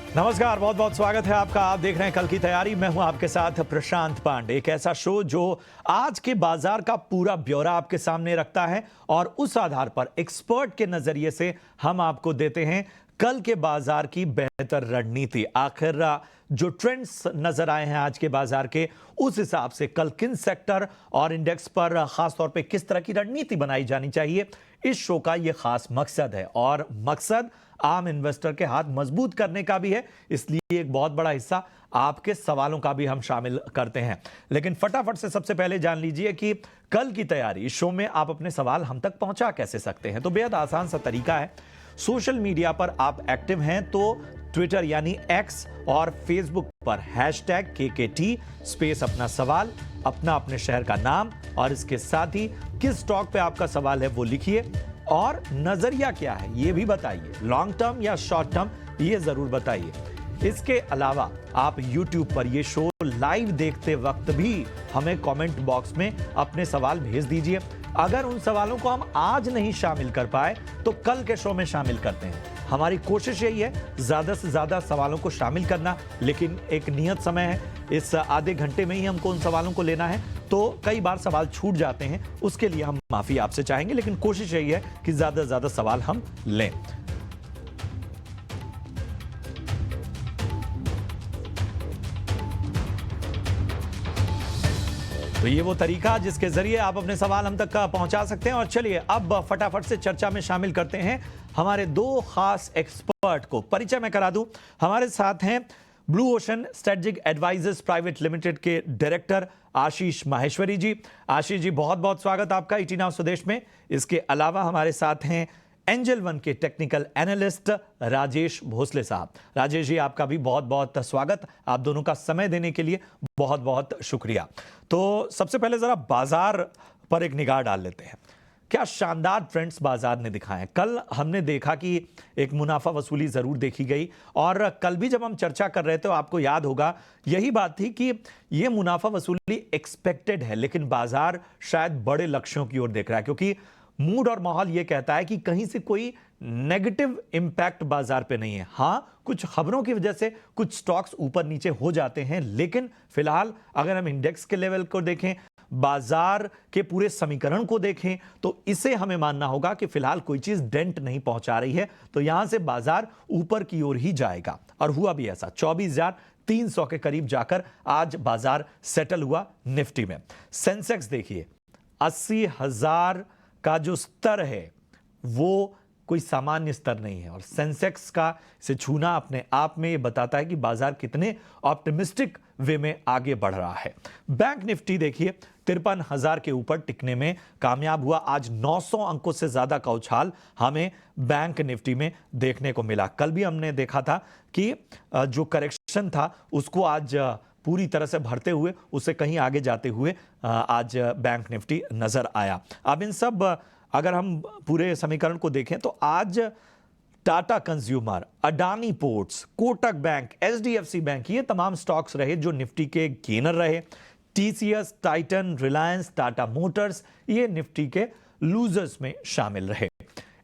नमस्कार, बहुत बहुत स्वागत है आपका। आप देख रहे हैं कल की तैयारी। मैं हूं आपके साथ प्रशांत पांडे। एक ऐसा शो जो आज के बाजार का पूरा ब्यौरा आपके सामने रखता है और उस आधार पर एक्सपर्ट के नजरिए से हम आपको देते हैं कल के बाजार की बेहतर रणनीति। आखिर जो ट्रेंड्स नजर आए हैं आज के बाजार के, उस हिसाब से कल किन सेक्टर और इंडेक्स पर खासतौर पे किस तरह की रणनीति बनाई जानी चाहिए, इस शो का यह खास मकसद है। और मकसद आम इन्वेस्टर के हाथ मजबूत करने का भी है, इसलिए एक बहुत बड़ा हिस्सा आपके सवालों का भी हम शामिल करते हैं। लेकिन फटाफट से सबसे पहले जान लीजिए कि कल की तैयारी इस शो में आप अपने सवाल हम तक पहुंचा कैसे सकते हैं। तो बेहद आसान सा तरीका है। सोशल मीडिया पर आप एक्टिव हैं तो ट्विटर यानी एक्स और फेसबुक पर #KKT स्पेस अपना सवाल, अपने शहर का नाम और इसके साथ ही किस स्टॉक पे आपका सवाल है वो लिखिए और नजरिया क्या है ये भी बताइए। लॉन्ग टर्म या शॉर्ट टर्म ये जरूर बताइए। इसके अलावा आप YouTube पर ये शो लाइव देखते वक्त भी हमें कमेंट बॉक्स में अपने सवाल भेज दीजिए। अगर उन सवालों को हम आज नहीं शामिल कर पाए तो कल के शो में शामिल करते हैं। हमारी कोशिश यही है ज्यादा से ज्यादा सवालों को शामिल करना, लेकिन एक नियत समय है। इस आधे घंटे में ही हमको उन सवालों को लेना है, तो कई बार सवाल छूट जाते हैं, उसके लिए हम माफी आपसे चाहेंगे, लेकिन कोशिश यही है कि ज्यादा से ज्यादा सवाल हम लें। तो ये वो तरीका जिसके जरिए आप अपने सवाल हम तक पहुंचा सकते हैं। और चलिए अब फटाफट से चर्चा में शामिल करते हैं हमारे दो खास एक्सपर्ट को। परिचय मैं करा दूं, हमारे साथ हैं Blue Ocean Strategic Advisors Private Limited के डायरेक्टर आशीष माहेश्वरी जी। आशीष जी, बहुत बहुत स्वागत आपका ईटी नाउ स्वदेश में। इसके अलावा हमारे साथ हैं एंजल वन के टेक्निकल एनालिस्ट राजेश भोसले साहब। राजेश जी, आपका भी बहुत बहुत स्वागत। आप दोनों का समय देने के लिए बहुत बहुत शुक्रिया। तो सबसे पहले जरा बाजार पर एक निगाह डाल लेते हैं। क्या शानदार ट्रेंड्स बाजार ने दिखाए हैं। कल हमने देखा कि एक मुनाफा वसूली जरूर देखी गई, और कल भी जब हम चर्चा कर रहे थे तो आपको याद होगा यही बात थी कि यह मुनाफा वसूली एक्सपेक्टेड है, लेकिन बाजार शायद बड़े लक्ष्यों की ओर देख रहा है, क्योंकि मूड और माहौल यह कहता है कि कहीं से कोई नेगेटिव इंपैक्ट बाजार पे नहीं है। हां, कुछ खबरों की वजह से कुछ स्टॉक्स ऊपर नीचे हो जाते हैं, लेकिन फिलहाल अगर हम इंडेक्स के लेवल को देखें, बाजार के पूरे समीकरण को देखें, तो इसे हमें मानना होगा कि फिलहाल कोई चीज डेंट नहीं पहुंचा रही है। तो यहां से बाजार ऊपर की ओर ही जाएगा, और हुआ भी ऐसा। 24,300 के करीब जाकर आज बाजार सेटल हुआ। निफ्टी में सेंसेक्स देखिए 80,000 का जो स्तर है वो कोई सामान्य स्तर नहीं है, और सेंसेक्स का इसे छूना अपने आप में ये बताता है कि बाजार कितने ऑप्टिमिस्टिक वे में आगे बढ़ रहा है। बैंक निफ्टी देखिए 53,000 के ऊपर टिकने में कामयाब हुआ। आज 900 अंकों से ज्यादा का उछाल हमें बैंक निफ्टी में देखने को मिला। कल भी हमने देखा था कि जो करेक्शन था उसको आज पूरी तरह से भरते हुए, उससे कहीं आगे जाते हुए आज बैंक निफ्टी नजर आया। अब इन सब अगर हम पूरे समीकरण को देखें तो आज Tata consumer, Adani ports, Kotak bank, HDFC bank, ये तमाम स्टॉक्स रहे जो निफ्टी के गेनर रहे। TCS, Titan, Reliance, Tata Motors ये निफ्टी के लूजर्स में शामिल रहे।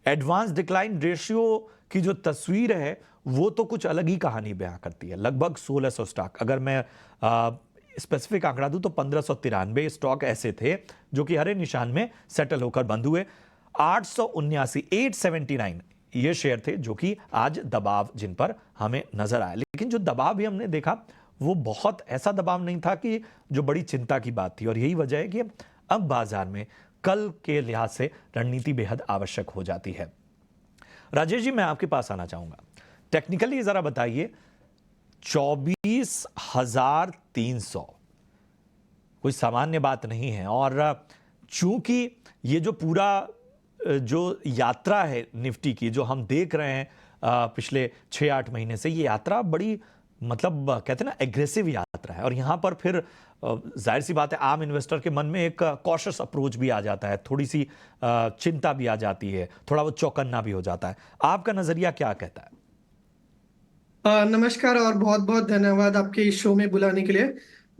एडवांस डिक्लाइन रेशियो की जो तस्वीर है वो तो कुछ अलग ही कहानी बयां करती है। लगभग 1600 स्टॉक, अगर मैं स्पेसिफिक आंकड़ा दूं तो 1593 स्टॉक ऐसे थे जो कि हरे निशान में सेटल होकर बंद हुए। 879 ये शेयर थे जो कि आज दबाव जिन पर हमें नजर आया। लेकिन जो दबाव भी हमने देखा वो बहुत ऐसा दबाव नहीं था कि जो बड़ी चिंता की बात थी, और यही वजह है कि अब बाजार में कल के लिहाज से रणनीति बेहद आवश्यक हो जाती है। राजेश जी, मैं आपके पास आना चाहूंगा। टेक्निकली जरा बताइए, 24,300 कोई सामान्य बात नहीं है, और चूंकि ये जो पूरा जो यात्रा है निफ्टी की जो हम देख रहे हैं पिछले 6-8 महीने से, ये यात्रा बड़ी मतलब कहते हैं ना एग्रेसिव यात्रा है, और यहां पर फिर जाहिर सी बात है आम इन्वेस्टर के मन में एक कॉशियस अप्रोच भी आ जाता है, थोड़ी सी चिंता भी आ जाती है, थोड़ा वो चौकन्ना भी हो जाता है। आपका नजरिया क्या कहता है? नमस्कार और बहुत बहुत धन्यवाद आपके इस शो में बुलाने के लिए।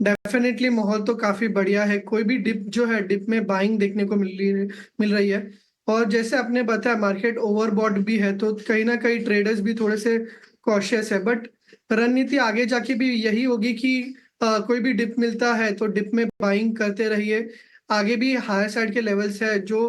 डेफिनेटली माहौल तो काफी बढ़िया है। कोई भी डिप जो है, डिप में बाइंग देखने को मिल रही है। और जैसे आपने बताया मार्केट ओवरबॉट भी है, तो कहीं ना कहीं ट्रेडर्स भी थोड़े से कॉशियस है। बट रणनीति आगे जाके भी यही होगी कि कोई भी डिप मिलता है तो डिप में बाइंग करते रहिए। आगे भी हायर साइड के लेवल्स है जो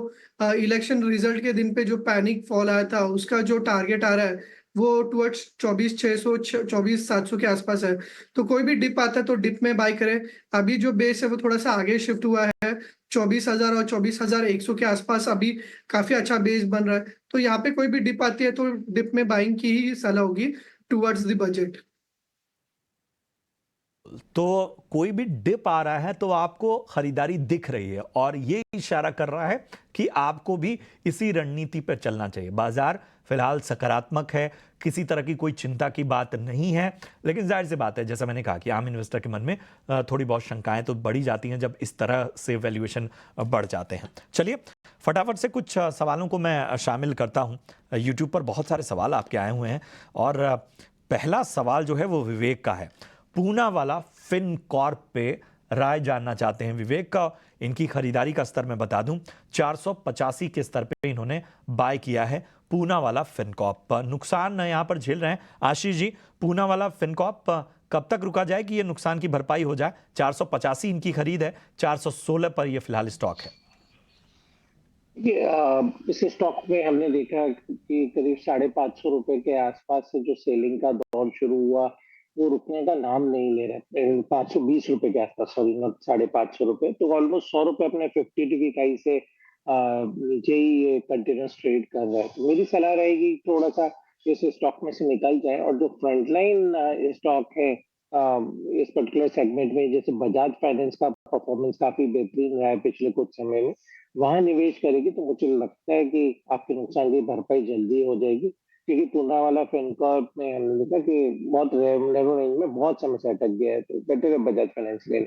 इलेक्शन रिजल्ट के दिन पे जो पैनिक फॉल आया था उसका जो टारगेट आ रहा है वो टुवर्ड्स 24,600 24,700 के आसपास है। तो कोई भी डिप आता है तो डिप में बाय करें। अभी जो बेस है वो थोड़ा सा आगे शिफ्ट हुआ है 24,000 और 24,100 के आसपास अभी काफी अच्छा बेस बन रहा है। तो यहाँ पे कोई भी डिप आती है तो डिप में बाइंग की ही सलाह होगी टुवर्ड्स द बजट। तो कोई भी डिप आ रहा है तो आपको खरीदारी दिख रही है और ये इशारा कर रहा है कि आपको भी इसी रणनीति पर चलना चाहिए। बाजार फिलहाल सकारात्मक है, किसी तरह की कोई चिंता की बात नहीं है, लेकिन जाहिर सी बात है, जैसा मैंने कहा कि आम इन्वेस्टर के मन में थोड़ी बहुत शंकाएं तो बढ़ी जाती हैं जब इस तरह से वैल्यूएशन बढ़ जाते हैं। चलिए फटाफट से कुछ सवालों को मैं शामिल करता हूं। यूट्यूब पर बहुत सारे सवाल आपके आए हुए हैं और पहला सवाल जो है वो विवेक का है। पूना वाला फिनकॉर्प पे राय जानना चाहते हैं विवेक का। इनकी खरीदारी का स्तर मैं बता दूं 485 के स्तर पे इन्होंने बाय किया है पूना वाला फिनकॉर्प। नुकसान यहां पर झेल रहे हैं आशीष जी। पूना वाला फिनकॉर्प कब तक रुका जाए कि ये नुकसान की भरपाई हो जाए? 485 इनकी खरीद है, 416 पर ये फिलहाल स्टॉक है। इस स्टॉक में हमने देखा कि करीब 550 रुपए के आसपास से जो सेलिंग का दौर शुरू हुआ वो रुकने का नाम नहीं ले रहा। 520 रुपए के आसपास, सॉरी, नॉट 550 रुपए, तो ऑलमोस्ट 100 रुपए अपने 50 की हाई से नीचे ही ये कंटिन्यूस ट्रेड कर रहा है। तो मेरी सलाह रहेगी थोड़ा सा इस स्टॉक में से निकल जाए और जो फ्रंटलाइन स्टॉक है इस पर्टिकुलर सेगमेंट में, जैसे बजाज फाइनेंस का परफॉर्मेंस काफी बेहतरीन रहा है पिछले कुछ समय में, वहां निवेश करेगी तो मुझे लगता है कि आपके नुकसान की भरपाई जल्दी हो जाएगी। क्योंकि पूना वाला फिनकॉर्प में हमने देखा कि बहुत नैरो रेंज में बहुत समय से अटक गया है, तो बेटर है बजाज फाइनेंस लेना।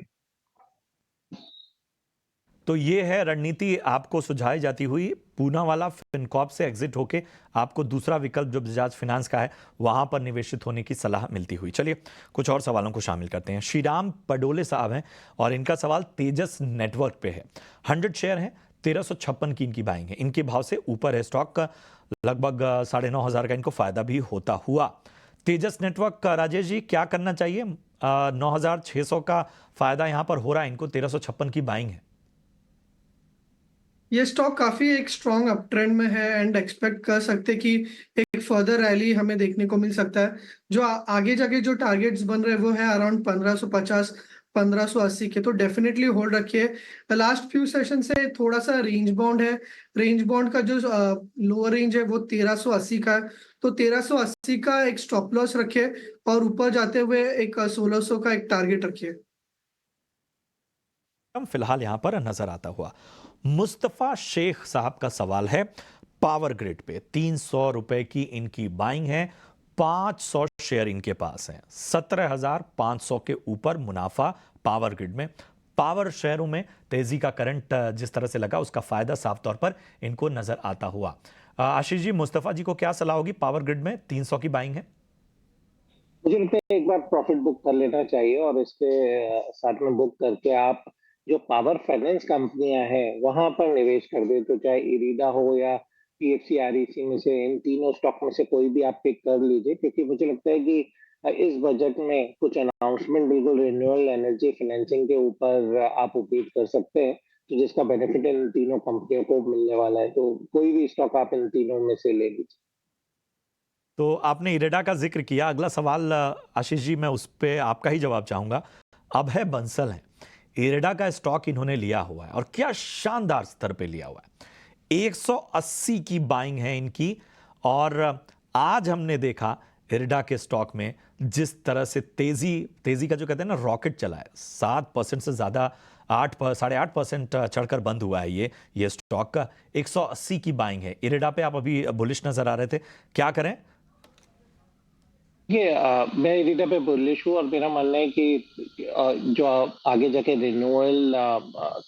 तो ये है रणनीति आपको सुझाई जाती हुई, पूना वाला फिनकॉर्प से एग्जिट होके आपको दूसरा विकल्प जो बजाज फाइनेंस का है वहां पर निवेशित होने की सलाह मिलती हुई। चलिए कुछ और सवालों को शामिल करते हैं। श्रीराम पडोले साहब हैं और इनका सवाल तेजस नेटवर्क पे है। 100 शेयर है, 1356 की इनकी बाइंग है, इनके भाव से ऊपर है स्टॉक का, लगभग 9,500 का इनको फायदा भी होता हुआ। तेजस नेटवर्क का राजेश जी क्या करना चाहिए? 9,600 का फायदा यहां पर हो रहा है इनको, 1356 की बाइंग है। ये स्टॉक काफी एक स्ट्रॉन्ग अप ट्रेंड में है एंड एक्सपेक्ट कर सकते कि एक फर्दर रैली हमें देखने को मिल सकता है। जो आगे जाके जो टारगेट्स बन रहे हैं वो है अराउंड 1550 1580 के, तो डेफिनेटली होल्ड रखिए। लास्ट फ्यू सेशन से थोड़ा सा रेंज बाउंड है। रेंज बाउंड का जो लोअर रेंज है वो 1380 का है, तो 1380 का एक स्टॉप लॉस रखिए और ऊपर जाते हुए एक 1600 का एक टारगेट रखिए। फिलहाल यहां पर नजर आता हुआ। मुस्तफा शेख साहब का सवाल है पावर ग्रिड पे, 300 रुपए की इनकी बाइंग है, 500 शेयर इनके पास है, 17,500 के ऊपर मुनाफा पावर ग्रिड में। पावर शेयरों में तेजी का करंट जिस तरह से लगा उसका फायदा साफ तौर पर इनको नजर आता हुआ। आशीष जी, मुस्तफा जी को क्या सलाह होगी? पावर ग्रिड में 300 की बाइंग है। मुझे लगता है एक बार प्रॉफिट बुक कर लेना चाहिए और इसके साथ में बुक करके आप जो पावर फाइनेंस कंपनियां हैं वहां पर निवेश कर दे, तो चाहे इरीडा हो या पीएफसी आरईसी में से इन तीनों स्टॉक में से कोई भी आप पिक कर लीजिए। क्योंकि मुझे लगता है कि इस बजट में कुछ अनाउंसमेंट बिल्कुल रिन्यूएबल एनर्जी फाइनेंसिंग के ऊपर आप उम्मीद कर सकते हैं, तो जिसका बेनिफिट इन तीनों कंपनियों को मिलने वाला है। तो कोई भी स्टॉक आप इन तीनों में से ले लीजिए। तो आपने इरेडा का जिक्र किया, अगला सवाल आशीष जी मैं उस पर आपका ही जवाब चाहूंगा। अब है बंसल है, इरेडा का स्टॉक इन्होंने लिया हुआ है और क्या शानदार स्तर पे लिया हुआ है। 180 की बाइंग है इनकी और आज हमने देखा इरेडा के स्टॉक में जिस तरह से तेजी का जो कहते हैं ना रॉकेट चला है, 7% से ज्यादा 8.5% चढ़कर बंद हुआ है ये स्टॉक का। 180 की बाइंग है इरेडा पे। आप अभी बुलिश नजर आ रहे थे, क्या करें? मैं इरिडा पे बुलिश हूँ और मेरा मानना है कि जो आगे जाके रिन्यूअल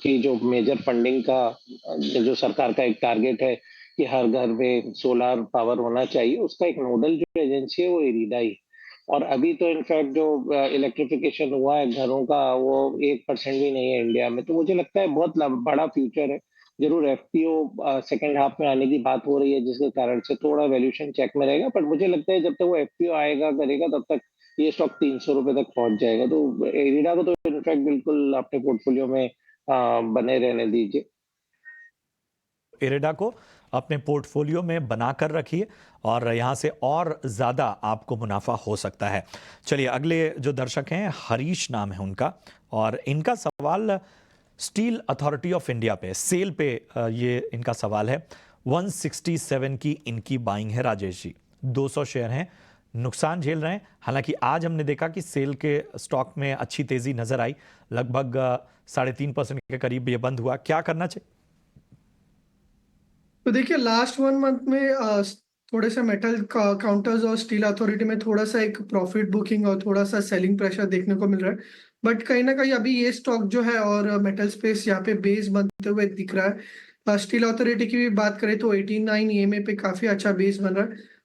की जो मेजर फंडिंग का जो सरकार का एक टारगेट है कि हर घर में सोलर पावर होना चाहिए, उसका एक नोडल जो एजेंसी है वो इरिडा ही। और अभी तो इनफैक्ट जो इलेक्ट्रिफिकेशन हुआ है घरों का वो 1% भी नहीं है इंडिया में। तो मुझे लगता है बहुत बड़ा फ्यूचर है। जरूर एफपीओ सेकंड हाफ में आने की बात हो रही है जिसके कारण से थोड़ा वैल्यूएशन चेक में रहेगा, पर मुझे लगता है जब तक वो एफपीओ आएगा करेगा तब तक ये स्टॉक 300 रुपए तक पहुंच जाएगा। तो एरिडा को तो इनफैक्ट बिल्कुल अपने पोर्टफोलियो में बने रहने दीजिए। इरेडा को अपने पोर्टफोलियो में बनाकर रखिए और यहां से और ज्यादा आपको मुनाफा हो सकता है। चलिए अगले जो दर्शक हैं, हरीश नाम है उनका, और इनका सवाल स्टील अथॉरिटी ऑफ इंडिया पे, सेल पे ये इनका सवाल है। 167 की इनकी बाइंग है राजेश जी, 200 शेयर हैं, नुकसान झेल रहे हैं। हालांकि आज हमने देखा कि सेल के स्टॉक में अच्छी तेजी नजर आई, लगभग 3.5% के करीब ये बंद हुआ। क्या करना चाहिए? तो देखिए लास्ट 1 मंथ में थोड़े से मेटल काउंटर्स और स्टील अथॉरिटी में थोड़ा सा एक प्रॉफिट बुकिंग और थोड़ा सा सेलिंग प्रेशर देखने को मिल रहा है। बट कहीं ना कहीं अभी ये स्टॉक जो है और मेटल स्पेस यहाँ पे बेस बनते हुए दिख रहा है। स्टील अथॉरिटी की भी बात करें तो 89 ईएमए पे काफी अच्छा बेस बन रहा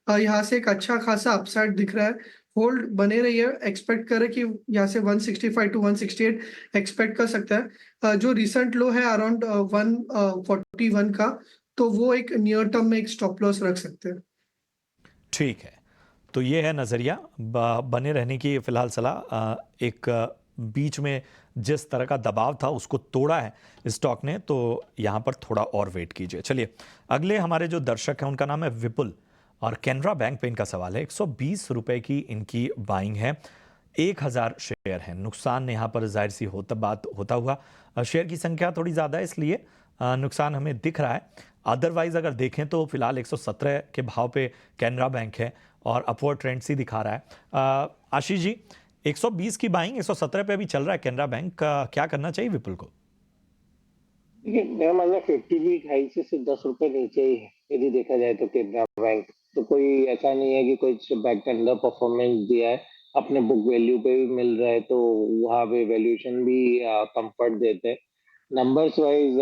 है। यहाँ से एक अच्छा खासा अपसाइड दिख रहा है। होल्ड बने रही है, एक्सपेक्ट करें कि यहाँ से 165 टू 168 एक्सपेक्ट कर सकता है। जो रिसेंट लो है अराउंड 141 का, तो वो एक नियर टर्म में एक स्टॉप लॉस रख सकते हैं। ठीक है, तो ये है नजरिया, बने रहने की फिलहाल सलाह। एक बीच में जिस तरह का दबाव था उसको तोड़ा है स्टॉक ने, तो यहां पर थोड़ा और वेट कीजिए। चलिए अगले हमारे जो दर्शक हैं उनका नाम है विपुल, और कैनरा बैंक पे इनका सवाल है। 120 रुपए की इनकी बाइंग है, 1000 शेयर है। नुकसान यहाँ पर जाहिर सी होता हुआ, शेयर की संख्या थोड़ी ज़्यादा है इसलिए नुकसान हमें दिख रहा है। अदरवाइज अगर देखें तो फिलहाल 117 के भाव पे कैनरा बैंक है और अपवर्ड ट्रेंड सी दिखा रहा है। आशीष जी, 120 की बाइंग 117 पे अभी चल रहा है कैनरा बैंक का, क्या करना चाहिए विपुल को? देखिए मेरा मानना है 50 वीक हाई से सिर्फ 10 रुपए नीचे ही है यदि देखा जाए तो केनरा बैंक। तो कोई ऐसा नहीं है कि कोई बैंक अंडर परफॉर्मेंस दिया है, अपने बुक वैल्यू पे भी मिल रहा है, तो वहाँ पे वैल्यूएशन भी कंफर्ट देते हैं। नंबर्स वाइज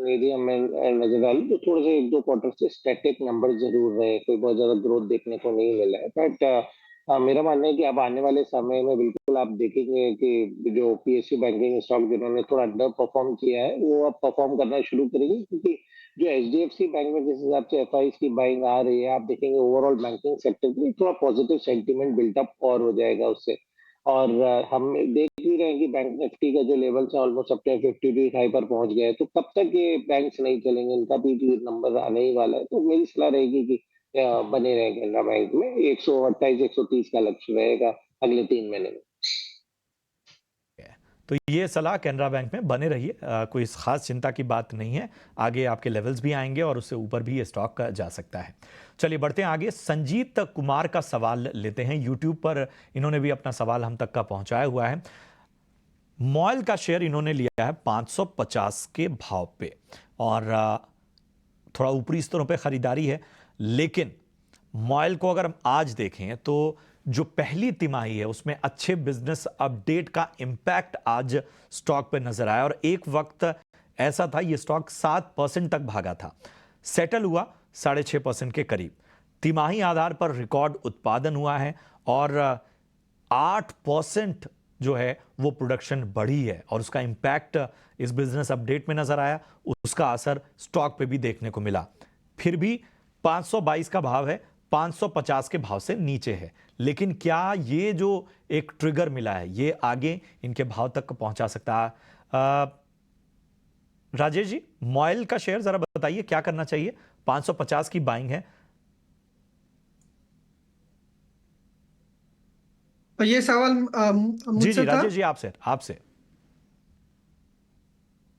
यदि हमें नजर डालूं तो थोड़े से एक दो क्वार्टर से स्टैटिक नंबर जरूर रहे, कोई बहुत ज्यादा ग्रोथ देखने को नहीं मिला है। बट मेरा मानना है कि अब आने वाले समय में बिल्कुल आप देखेंगे कि जो पीएसयू बैंकिंग स्टॉक जिन्होंने थोड़ा अंडर परफॉर्म किया है वो अब परफॉर्म करना शुरू करेंगे, क्योंकि जो एचडीएफसी बैंक में जिस हिसाब से एफआईज की बाइंग आ रही है, आप देखेंगे ओवरऑल बैंकिंग सेक्टर में थोड़ा पॉजिटिव सेंटीमेंट बिल्टअप और हो जाएगा उससे। और हम देख भी रहे हैं कि बैंक निफ्टी का जो लेवल है ऑलमोस्ट अपने 52 हाई पर पहुंच गया है। तो कब तक ये बैंक्स नहीं चलेंगे, इनका भी नंबर आने ही वाला है। तो मेरी सलाह रहेगी कि बने रहे कैनरा बैंक में। 128 130 का लक्ष्य रहेगा अगले 3 महीने में। तो ये सलाह कैनरा बैंक में बने रहिए, कोई खास चिंता की बात नहीं है। आगे आपके लेवल्स भी आएंगे और उससे ऊपर भी ये स्टॉक जा सकता है। चलिए बढ़ते हैं आगे। संजीत कुमार का सवाल लेते हैं, यूट्यूब पर इन्होंने भी अपना सवाल हम तक का पहुंचाया हुआ है। मॉयल का शेयर इन्होंने लिया है 550 के भाव पे और थोड़ा ऊपरी स्तरों पे खरीदारी है, लेकिन मॉयल को अगर हम आज देखें तो जो पहली तिमाही है उसमें अच्छे बिजनेस अपडेट का इंपैक्ट आज स्टॉक पे नजर आया, और एक वक्त ऐसा था ये स्टॉक 7% तक भागा था, सेटल हुआ 6.5% के करीब। तिमाही आधार पर रिकॉर्ड उत्पादन हुआ है और 8% जो है वो प्रोडक्शन बढ़ी है, और उसका इंपैक्ट इस बिजनेस अपडेट में नजर आया, उसका असर स्टॉक पे भी देखने को मिला। फिर भी 522 का भाव है, 550 के भाव से नीचे है, लेकिन क्या ये जो एक ट्रिगर मिला है ये आगे इनके भाव तक पहुंचा सकता है? राजेश जी, मॉयल का शेयर जरा बताइए क्या करना चाहिए, 550 की बाइंग है। ये सवाल जी मुझसे था। राजेश जी, आपसे आपसे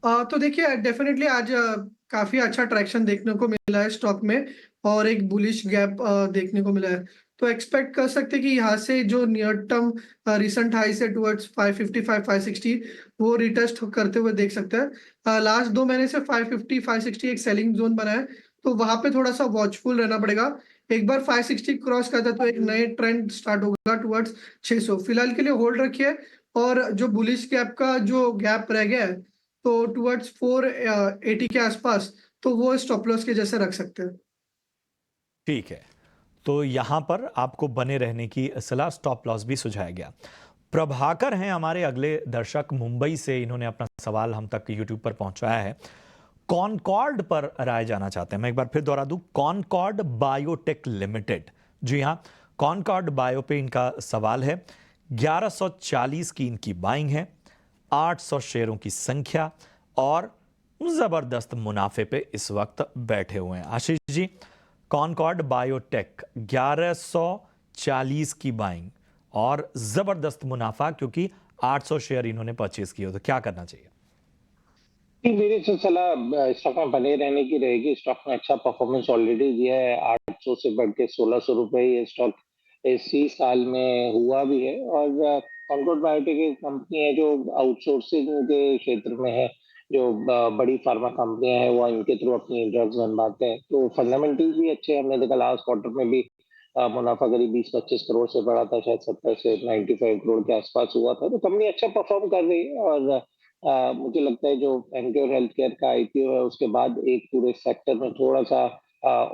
तो देखिए डेफिनेटली आज काफी अच्छा ट्रैक्शन देखने को मिला है स्टॉक में, और एक बुलिश गैप देखने को मिला है। तो एक्सपेक्ट कर सकते हैं कि यहाँ से जो नियर टर्म रिसेंट हाई से टुवर्ड्स 555 560 वो रिटेस्ट करते हुए देख सकते हैं। लास्ट 2 महीने से 550 560 एक सेलिंग जोन बना है, तो वहां पे थोड़ा सा वॉचफुल रहना पड़ेगा। एक बार 560 क्रॉस करता है तो एक नए ट्रेंड स्टार्ट होगा टुवर्ड्स 600। फिलहाल के लिए होल्ड रखिए, और जो बुलिश गैप का जो गैप रह गया है तो टुवर्ड्स 480 के आसपास, तो वो स्टॉप लॉस के जैसे रख सकते हैं। ठीक है, तो यहां पर आपको बने रहने की सलाह, स्टॉप लॉस भी सुझाया गया। प्रभाकर हैं हमारे अगले दर्शक, मुंबई से, इन्होंने अपना सवाल हम तक यूट्यूब पर पहुंचाया है। कॉनकॉर्ड पर राय जाना चाहते हैं। मैं एक बार फिर दोहरा दूं, कॉनकॉर्ड बायोटेक लिमिटेड। जी हां, कॉनकॉर्ड बायो पे इनका सवाल है। 1140 की इनकी बाइंग है, 800 शेयरों की संख्या और जबरदस्त मुनाफे पे इस वक्त बैठे हुए हैं। आशीष जी, कॉनकॉर्ड बायोटेक 1140 की बाइंग और जबरदस्त मुनाफा, क्योंकि 800 शेयर इन्होंने परचेज किए, तो क्या करना चाहिए? मेरी तो सलाह स्टॉक में बने रहने की रहेगी। स्टॉक में अच्छा परफॉर्मेंस ऑलरेडी दिया है। 800 से बढ़ के 1600 रुपए ये स्टॉक इसी साल में हुआ भी है। और कॉनकॉर्ड बायोटेक एक कंपनी है जो आउटसोर्सिंग के क्षेत्र में है। जो बड़ी फार्मा कंपनियां हैं वो इनके थ्रू अपनी ड्रग्स बनवाते हैं। तो फंडामेंटल्स भी अच्छे हैं। हमने देखा लास्ट क्वार्टर में भी मुनाफा करीब 20-25 करोड़ से बढ़ा था, शायद 70 से 95 करोड़ के आसपास हुआ था। तो कंपनी अच्छा परफॉर्म कर रही है। और मुझे लगता है जो एमक्योर हेल्थ केयर का आईपीओ है उसके बाद एक पूरे सेक्टर में थोड़ा सा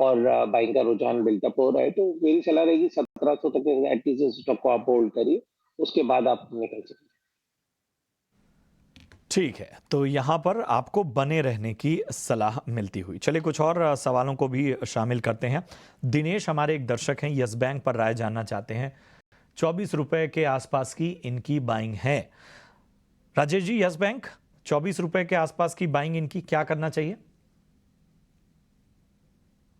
और बाइंग का रुझान बिल्टअप हो रहा है। तो मेरी सलाह रहेगी 1700 तक एटलीस्ट स्टॉक को आप होल्ड करिए, उसके बाद आप निकल सकते हैं। ठीक है, तो यहां पर आपको बने रहने की सलाह मिलती हुई। चलिए कुछ और सवालों को भी शामिल करते हैं। दिनेश हमारे एक दर्शक हैं, यस बैंक पर राय जानना चाहते हैं। 24 रुपए के आसपास की इनकी बाइंग है। राजेश जी, यस बैंक 24 रुपए के आसपास की बाइंग इनकी, क्या करना चाहिए?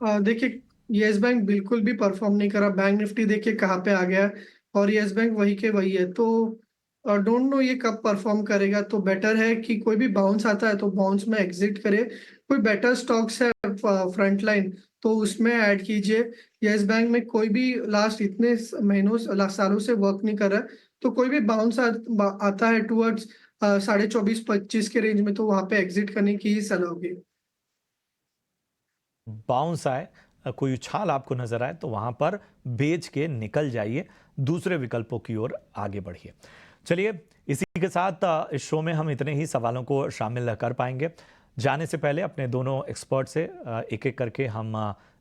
देखिए, यस बैंक बिल्कुल भी परफॉर्म नहीं करा। बैंक निफ्टी देखिए कहाँ पे आ गया और यस बैंक वही के वही है। तो डोंट नो ये कब परफॉर्म करेगा। तो बेटर है कि कोई भी बाउंस आता है तो बाउंस में एग्जिट करे। कोई बेटर स्टॉक्स है फ्रंट लाइन तो उसमें ऐड कीजिए। यस बैंक में कोई भी लास्ट इतने महीनों सालों से वर्क नहीं कर रहा है। तो कोई भी बाउंस आता है टूवर्ड्स 24-25 के रेंज में, तो वहां पे एग्जिट करने की ही सलाह होगी। बाउंस आए, कोई उछाल आपको नजर आए तो वहां पर बेच के निकल जाइए, दूसरे विकल्पों की ओर आगे बढ़िए। चलिए, इसी के साथ इस शो में हम इतने ही सवालों को शामिल कर पाएंगे। जाने से पहले अपने दोनों एक्सपर्ट से एक एक करके हम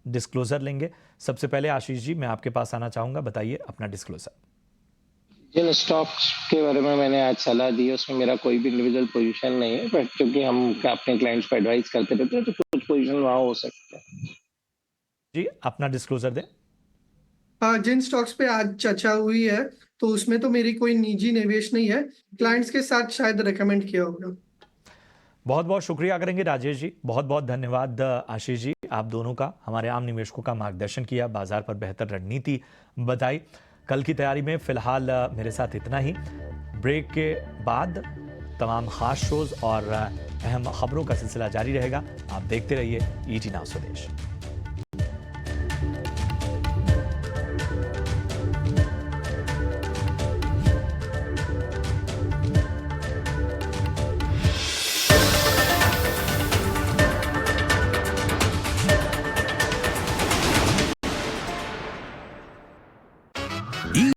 डिस्क्लोजर लेंगे। सबसे पहले आशीष जी, मैं आपके पास आना चाहूंगा, बताइए अपना डिस्क्लोजर। जिन स्टॉक्स के बारे में मैंने आज सलाह दी है उसमें मेरा कोई भी इंडिविजुअल पोजीशन नहीं है, बट क्योंकि हम अपने क्लाइंट्स को एडवाइस करते रहते हैं तो कुछ पोजीशन वहां हो सकते हैं। जी, अपना डिस्क्लोजर दें। जिन स्टॉक्स पे आज चर्चा हुई है तो उसमें तो मेरी कोई निजी निवेश नहीं है। क्लाइंट्स के साथ शायद रेकमेंड किया होगा। बहुत बहुत शुक्रिया करेंगे राजेश जी, बहुत बहुत धन्यवाद आशीष जी, आप दोनों का हमारे आम निवेशकों का मार्गदर्शन किया, बाजार पर बेहतर रणनीति बताई। कल की तैयारी में फिलहाल मेरे साथ इतना ही। ब्रेक के बाद तमाम खास शोज और अहम खबरों का सिलसिला जारी रहेगा। आप देखते रहिए ET नाउ स्वदेश।